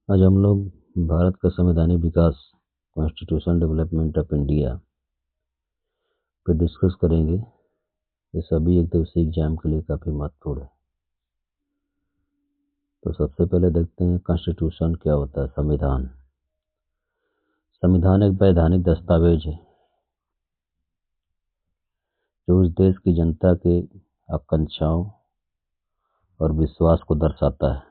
आज हम लोग भारत का संवैधानिक विकास कॉन्स्टिट्यूशन डेवलपमेंट ऑफ इंडिया पे डिस्कस करेंगे। ये सभी एक दिवसीय एग्जाम के लिए काफ़ी महत्वपूर्ण है। तो सबसे पहले देखते हैं कॉन्स्टिट्यूशन क्या होता है। संविधान संविधान एक वैधानिक दस्तावेज है जो उस देश की जनता के आकांक्षाओं और विश्वास को दर्शाता है।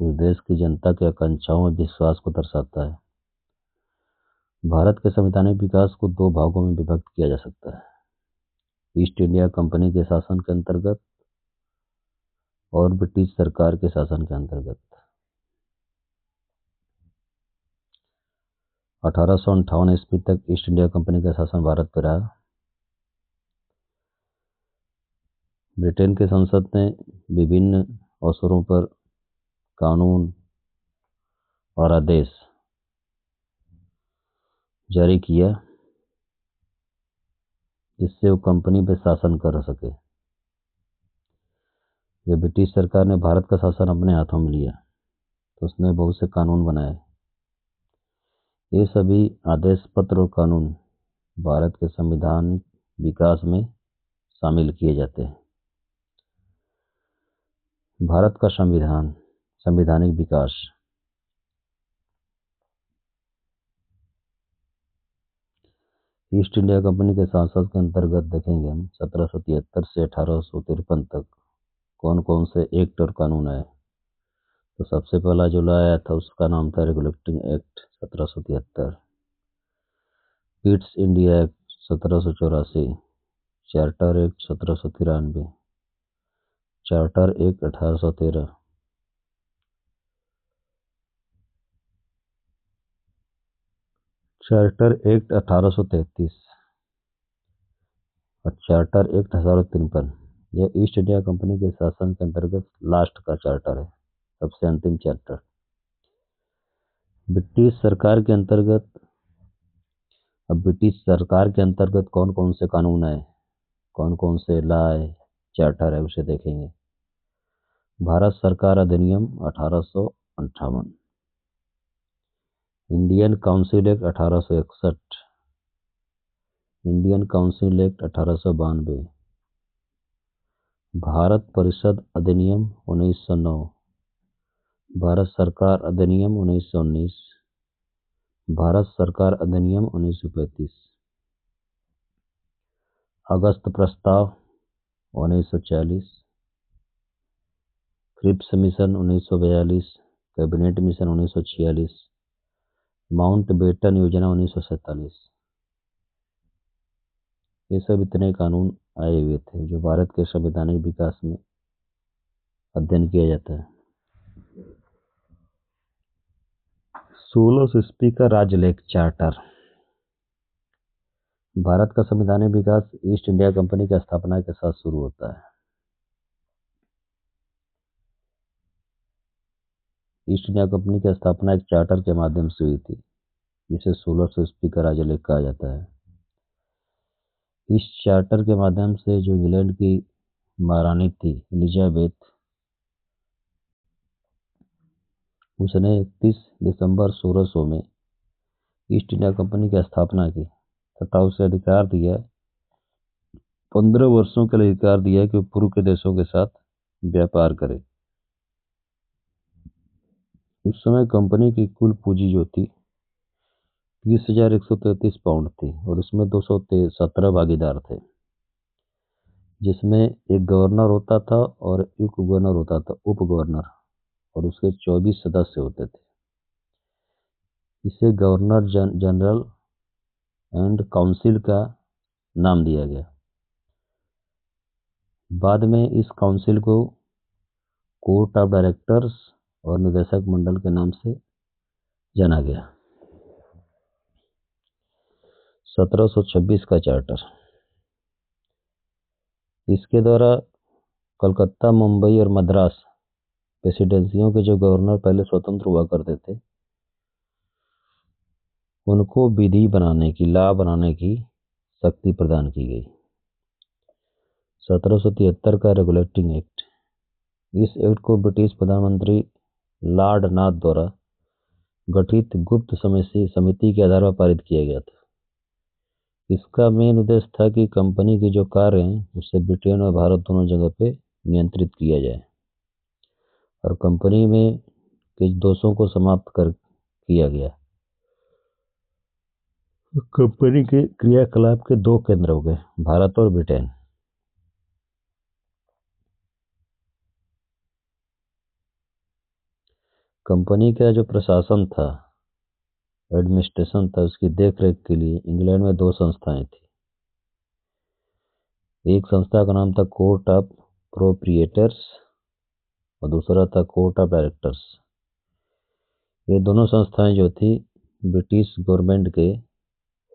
उस देश की जनता के आकांक्षाओं और विश्वास को दर्शाता है। भारत के संवैधानिक विकास को दो भागों में विभक्त किया जा सकता है। ईस्ट इंडिया कंपनी के शासन के अंतर्गत और ब्रिटिश सरकार के शासन के अंतर्गत। 1858 ईस्वी तक ईस्ट इंडिया कंपनी का शासन भारत पर रहा। ब्रिटेन के संसद ने विभिन्न अवसरों पर कानून और आदेश जारी किया जिससे वो कंपनी पर शासन कर सके। जब ब्रिटिश सरकार ने भारत का शासन अपने हाथों में लिया तो उसने बहुत से कानून बनाए। ये सभी आदेश पत्र और कानून भारत के संविधानिक विकास में शामिल किए जाते हैं। भारत का संवैधानिक विकास ईस्ट इंडिया कंपनी के शासन के अंतर्गत देखेंगे हम 1773 से 1853 तक कौन कौन से एक्ट और कानून आए। तो सबसे पहला जो लाया था उसका नाम था regulating act 1773, east India act 1784, charter act 1793, charter act 1813, charter act 1833 और चार्टर एक्ट 1853। यह ईस्ट इंडिया कंपनी के शासन के अंतर्गत लास्ट का चार्टर है, सबसे अंतिम चार्टर। ब्रिटिश सरकार के अंतर्गत कौन कौन से कानून आए, कौन कौन से लॉ है, चार्टर है, उसे देखेंगे। भारत सरकार अधिनियम 1858, Indian council act 1861, Indian council act 1892, Bharat परिषद अधिनियम 1909, भारत सरकार अधिनियम 1919, भारत सरकार अधिनियम 1935, अगस्त प्रस्ताव 1940, क्रिप्स मिशन 1942, कैबिनेट मिशन 1946, माउंटबेटन योजना 1947। ये सब इतने कानून आए हुए थे जो भारत के संवैधानिक विकास में अध्ययन किया जाता है। 16 ईस्वी का राजलेख चार्टर। भारत का संवैधानिक विकास ईस्ट इंडिया कंपनी की स्थापना के साथ शुरू होता है। ईस्ट इंडिया कंपनी की स्थापना एक चार्टर के माध्यम से हुई थी जिसे 1600 ईस्वी का राजलेख कहा जाता है। इस चार्टर के माध्यम से जो इंग्लैंड की महारानी थी एलिजाबेथ, उसने 31 दिसंबर 1600 में ईस्ट इंडिया कंपनी की स्थापना की तथा उसे अधिकार दिया, 15 वर्षों के लिए अधिकार दिया कि वो पूर्व के देशों के साथ व्यापार करे। उस समय कंपनी की कुल पूंजी जो थी 30,133 पाउंड थी और उसमें 217 भागीदार थे, जिसमें एक गवर्नर होता था और एक गवर्नर होता था, उप गवर्नर, और उसके 24 सदस्य होते थे। इसे गवर्नर जनरल एंड काउंसिल का नाम दिया गया। बाद में इस काउंसिल को कोर्ट ऑफ डायरेक्टर्स और निदेशक मंडल के नाम से जाना गया। 1726 का चार्टर, इसके द्वारा कलकत्ता, मुंबई और मद्रास प्रेसिडेंसियों के जो गवर्नर पहले स्वतंत्र हुआ करते थे उनको विधि बनाने की, लॉ बनाने की शक्ति प्रदान की गई। 1773 का रेगुलेटिंग एक्ट, इस एक्ट को ब्रिटिश प्रधानमंत्री लॉर्ड नाथ द्वारा गठित गुप्त समिति के आधार पर पारित किया गया था। इसका मेन उद्देश्य था कि कंपनी की जो कार्य हैं उससे ब्रिटेन और भारत दोनों जगह पे नियंत्रित किया जाए और कंपनी में के दोषों को समाप्त कर किया गया। कंपनी के क्रियाकलाप के दो केंद्र हो गए, भारत और ब्रिटेन। कंपनी का जो प्रशासन था, एडमिनिस्ट्रेशन था, उसकी देखरेख के लिए इंग्लैंड में दो संस्थाएं थी। एक संस्था का नाम था कोर्ट ऑफ प्रोप्रिएटर्स और दूसरा था कोर्ट ऑफ डायरेक्टर्स। ये दोनों संस्थाएं जो थी ब्रिटिश गवर्नमेंट के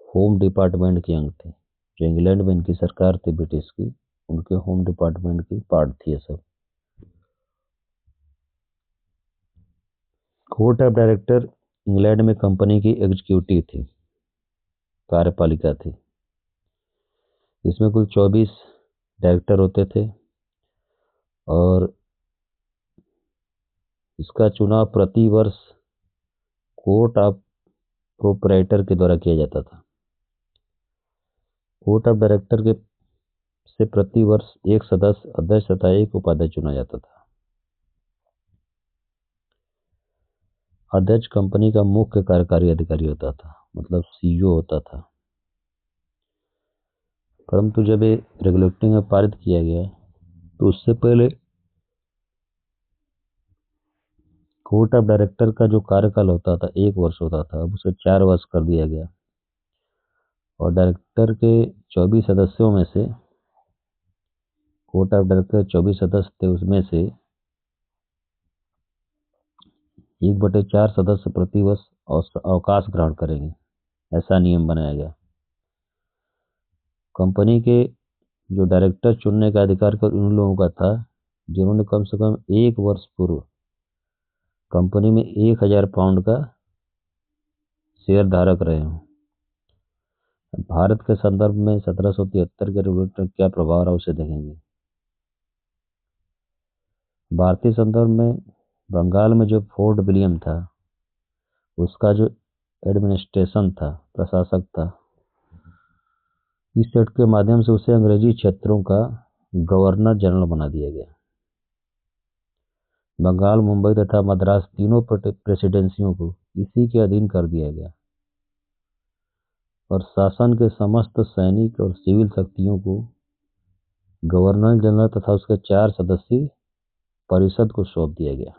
होम डिपार्टमेंट की अंग थी। जो इंग्लैंड में इनकी सरकार थी ब्रिटिश की, उनके होम डिपार्टमेंट की पार्ट थी ये सब। कोर्ट ऑफ डायरेक्टर इंग्लैंड में कंपनी की एग्जीक्यूटिव थी, कार्यपालिका थी। इसमें कुल 24 डायरेक्टर होते थे और इसका चुनाव प्रति वर्ष कोर्ट ऑफ प्रोप्राइटर के द्वारा किया जाता था। कोर्ट ऑफ डायरेक्टर के से प्रति वर्ष एक सदस्य अध्यक्ष तथा एक उपाध्यक्ष चुना जाता था। अध्यक्ष कंपनी का मुख्य कार्यकारी अधिकारी होता था, मतलब सीईओ होता था। परंतु जब ये रेगुलेटिंग में पारित किया गया तो उससे पहले कोर्ट ऑफ डायरेक्टर का जो कार्यकाल होता था 1 वर्ष होता था, अब उसे 4 वर्ष कर दिया गया और डायरेक्टर के 24 सदस्यों में से, कोर्ट ऑफ डायरेक्टर 24 सदस्य थे, उसमें से 1/4 सदस्य प्रतिवर्ष अवकाश ग्रहण करेंगे, ऐसा नियम बनाया गया। कंपनी के जो डायरेक्टर चुनने का अधिकार कर उन लोगों का था जिन्होंने कम से कम 1 वर्ष पूर्व कंपनी में 1000 पाउंड का शेयर धारक रहे हों। भारत के संदर्भ में 1773 के रेगुलेटर क्या प्रभाव रहा उसे देखेंगे। भारतीय संदर्भ में बंगाल में जो फोर्ट विलियम था उसका जो एडमिनिस्ट्रेशन था, प्रशासक था, इस एक्ट के माध्यम से उसे अंग्रेजी क्षेत्रों का गवर्नर जनरल बना दिया गया। बंगाल, मुंबई तथा मद्रास तीनों प्रेसिडेंसियों को इसी के अधीन कर दिया गया और शासन के समस्त सैनिक और सिविल शक्तियों को गवर्नर जनरल तथा उसके 4 सदस्यीय परिषद को सौंप दिया गया।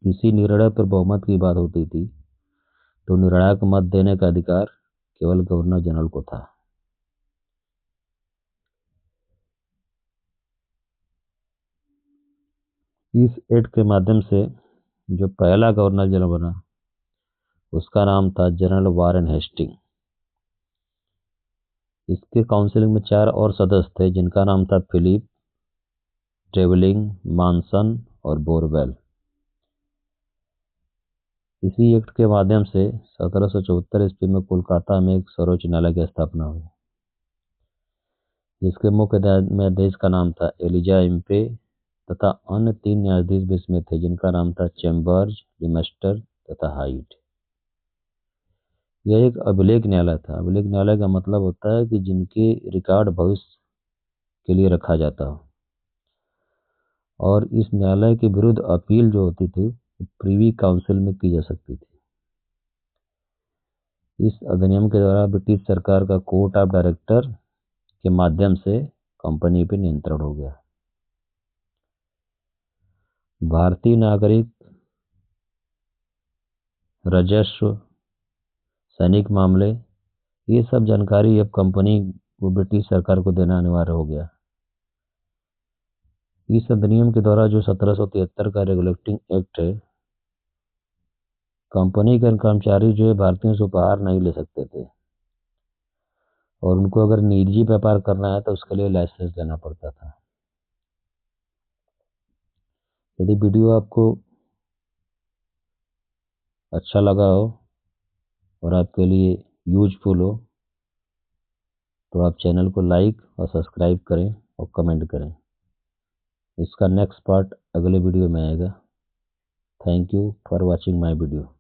किसी निर्णय पर बहुमत की बात होती थी तो निर्णायक मत देने का अधिकार केवल गवर्नर जनरल को था। इस एक्ट के माध्यम से जो पहला गवर्नर जनरल बना उसका नाम था जनरल वारेन हेस्टिंग। इसके काउंसिल में 4 और सदस्य थे जिनका नाम था फिलिप, ट्रेवलिंग, मानसन और बोरवेल। इसी एक्ट के माध्यम से 1774 ईस्वी में कोलकाता में एक सर्वोच्च न्यायालय की स्थापना हुई जिसके मुख्य न्यायाधीश का नाम था एलिजा इम्पे तथा अन्य 3 न्यायाधीश भी इसमें थे जिनका नाम था चैम्बर्स, लिमेस्टर तथा हाइट। यह एक अभिलेख न्यायालय था। अभिलेख न्यायालय का मतलब होता है कि जिनके रिकॉर्ड भविष्य के लिए रखा जाता हो और इस न्यायालय के विरुद्ध अपील जो होती थी प्रीवी काउंसिल में की जा सकती थी। इस अधिनियम के द्वारा ब्रिटिश सरकार का कोर्ट ऑफ डायरेक्टर के माध्यम से कंपनी पर नियंत्रण हो गया। भारतीय नागरिक, राजस्व, सैनिक मामले, ये सब जानकारी अब कंपनी को ब्रिटिश सरकार को देना अनिवार्य हो गया। इस अधिनियम के द्वारा जो 1773 का रेगुलेटिंग एक्ट है, कंपनी के कर्मचारी जो है भारतीयों से उपहार नहीं ले सकते थे और उनको अगर निजी व्यापार करना है तो उसके लिए लाइसेंस लेना पड़ता था। यदि वीडियो आपको अच्छा लगा हो और आपके लिए यूजफुल हो तो आप चैनल को लाइक और सब्सक्राइब करें और कमेंट करें। इसका नेक्स्ट पार्ट अगले वीडियो में आएगा। Thank you for watching my video.